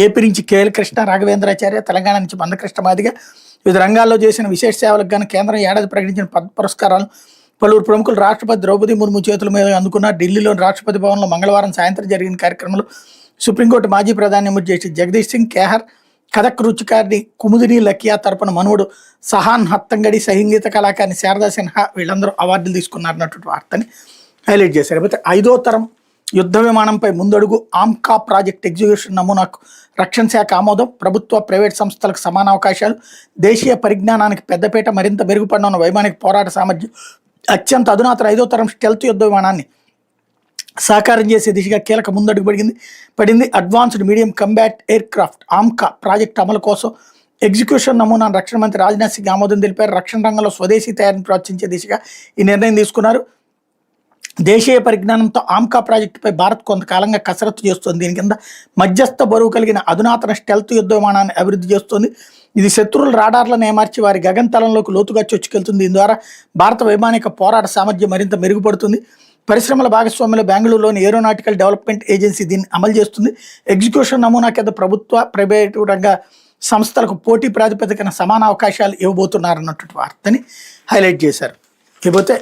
AP నుంచి KL Krishna, Raghavendracharya, Telangana నుంచి మందకృష్ణ మాదిగ వివిధ రంగాల్లో చేసిన విశేష సేవలకు గాను కేంద్రం ఏడాది ప్రకటించిన పద్మ పురస్కారాలు పలువురు ప్రముఖులు రాష్ట్రపతి ద్రౌపది ముర్ము చేతుల మీద అందుకున్నారు. ఢిల్లీలోని రాష్ట్రపతి భవన్లో మంగళవారం సాయంత్రం జరిగిన కార్యక్రమంలో సుప్రీంకోర్టు మాజీ ప్రధాన న్యాయమూర్తి జగదీష్ సింగ్ ఖేహర్, కథక్ రుచికారిణి కుముదిని లకియా తరపున మనవడు సహాన్ హత్తంగడి, సంగీత కళాకారిణి శారదా సిన్హా వీళ్ళందరూ అవార్డులు తీసుకున్నారన్నటువంటి వార్తని హైలైట్ చేశారు. అయితే 5వ తరం యుద్ధ విమానంపై ముందడుగు, ఆమ్కా ప్రాజెక్ట్ ఎగ్జిక్యూషన్ నమూనాకు రక్షణ శాఖ ఆమోదం, ప్రభుత్వ ప్రైవేట్ సంస్థలకు సమాన అవకాశాలు, దేశీయ పరిజ్ఞానానికి పెద్దపీట, మరింత మెరుగుపడిన వైమానిక పోరాట సామర్థ్యం, అత్యంత అధునాతన 5వ తరం స్టెల్త్ యుద్ధ విమానాన్ని సాకారం చేసే దిశగా కీలక ముందడుగు పడింది. Advanced medium combat air craft AMCA project అమలు కోసం ఎగ్జిక్యూషన్ నమూనాను రక్షణ మంత్రి రాజ్నాథ్ సింగ్ ఆమోదం తెలిపారు. రక్షణ రంగంలో స్వదేశీ తయారీని ప్రోత్సహించే దిశగా ఈ నిర్ణయం తీసుకున్నారు. దేశీయ పరిజ్ఞానంతో ఆమ్కా ప్రాజెక్టుపై భారత్ కొంతకాలంగా కసరత్తు చేస్తోంది. దీని కింద మధ్యస్థ బరువు కలిగిన అధునాతన స్టెల్త్ యుద్ధ విమానాన్ని అభివృద్ధి చేస్తోంది. ఇది శత్రువుల రాడార్లను ఏమార్చి వారి గగనతలంలోకి లోతుగా చొచ్చుకెళ్తుంది. దీని ద్వారా భారత వైమానిక పోరాట సామర్థ్యం మరింత మెరుగుపడుతుంది. పరిశ్రమల భాగస్వామ్యంలో బెంగళూరులోని ఏరోనాటికల్ డెవలప్మెంట్ ఏజెన్సీ దీన్ని అమలు చేస్తుంది. ఎగ్జిక్యూషన్ నమూనా కింద ప్రభుత్వ ప్రైవేటు రంగ సంస్థలకు పోటీ ప్రాతిపదికన సమాన అవకాశాలు ఇవ్వబోతున్నారన్నటువంటి వార్తని హైలైట్ చేశారు. ఇకపోతే